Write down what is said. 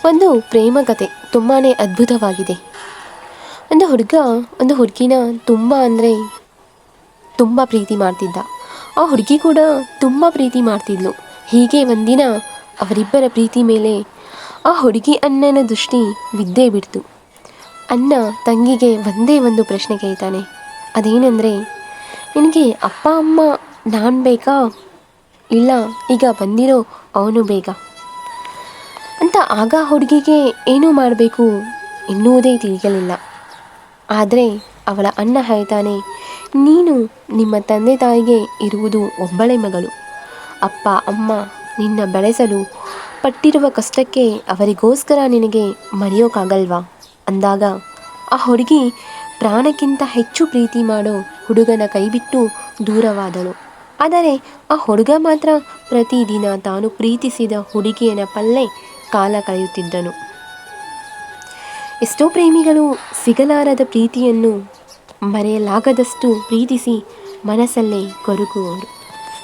ಒಂದು ಪ್ರೇಮ ಕತೆ ತುಂಬಾ ಅದ್ಭುತವಾಗಿದೆ. ಒಂದು ಹುಡುಗ ಒಂದು ಹುಡುಗಿನ ತುಂಬ ಅಂದರೆ ತುಂಬ ಪ್ರೀತಿ ಮಾಡ್ತಿದ್ದ. ಆ ಹುಡುಗಿ ಕೂಡ ತುಂಬ ಪ್ರೀತಿ ಮಾಡ್ತಿದ್ಲು. ಹೀಗೆ ಒಂದಿನ ಅವರಿಬ್ಬರ ಪ್ರೀತಿ ಮೇಲೆ ಆ ಹುಡುಗಿ ಅಣ್ಣನ ದೃಷ್ಟಿ ಬಿದ್ದೇ ಬಿಡ್ತು. ಅಣ್ಣ ತಂಗಿಗೆ ಒಂದೇ ಒಂದು ಪ್ರಶ್ನೆ ಕೇಳ್ತಾನೆ. ಅದೇನೆಂದರೆ, ನಿನಗೆ ಅಪ್ಪ ಅಮ್ಮ ನಾನು ಬೇಕಾ, ಇಲ್ಲ ಈಗ ಬಂದಿರೋ ಅವನು ಬೇಕಾ ಅಂತ. ಆಗ ಹುಡುಗಿಗೆ ಏನು ಮಾಡಬೇಕು ಎನ್ನುವುದೇ ತಿಳಿಯಲಿಲ್ಲ. ಆದರೆ ಅವಳ ಅಣ್ಣ ಹೇಳ್ತಾನೆ, ನೀನು ನಿಮ್ಮ ತಂದೆ ತಾಯಿಗೆ ಇರುವುದು ಒಬ್ಬಳೇ ಮಗಳು. ಅಪ್ಪ ಅಮ್ಮ ನಿನ್ನ ಬೆಳೆಸಲು ಪಟ್ಟಿರುವ ಕಷ್ಟಕ್ಕೆ ಅವರಿಗೋಸ್ಕರ ನಿನಗೆ ಮರೆಯೋಕ್ಕಾಗಲ್ವಾ ಅಂದಾಗ ಆ ಹುಡುಗಿ ಪ್ರಾಣಕ್ಕಿಂತ ಹೆಚ್ಚು ಪ್ರೀತಿ ಮಾಡೋ ಹುಡುಗನ ಕೈಬಿಟ್ಟು ದೂರವಾದಳು. ಆದರೆ ಆ ಹುಡುಗ ಮಾತ್ರ ಪ್ರತಿದಿನ ತಾನು ಪ್ರೀತಿಸಿದ ಹುಡುಗಿಯ ಪಲ್ಲೆ ಕಾಲ ಕಳೆಯುತ್ತಿದ್ದನು. ಎಷ್ಟೋ ಪ್ರೇಮಿಗಳು ಸಿಗಲಾರದ ಪ್ರೀತಿಯನ್ನು ಮರೆಯಲಾಗದಷ್ಟು ಪ್ರೀತಿಸಿ ಮನಸ್ಸಲ್ಲೇ ಕೊರಗುವರು.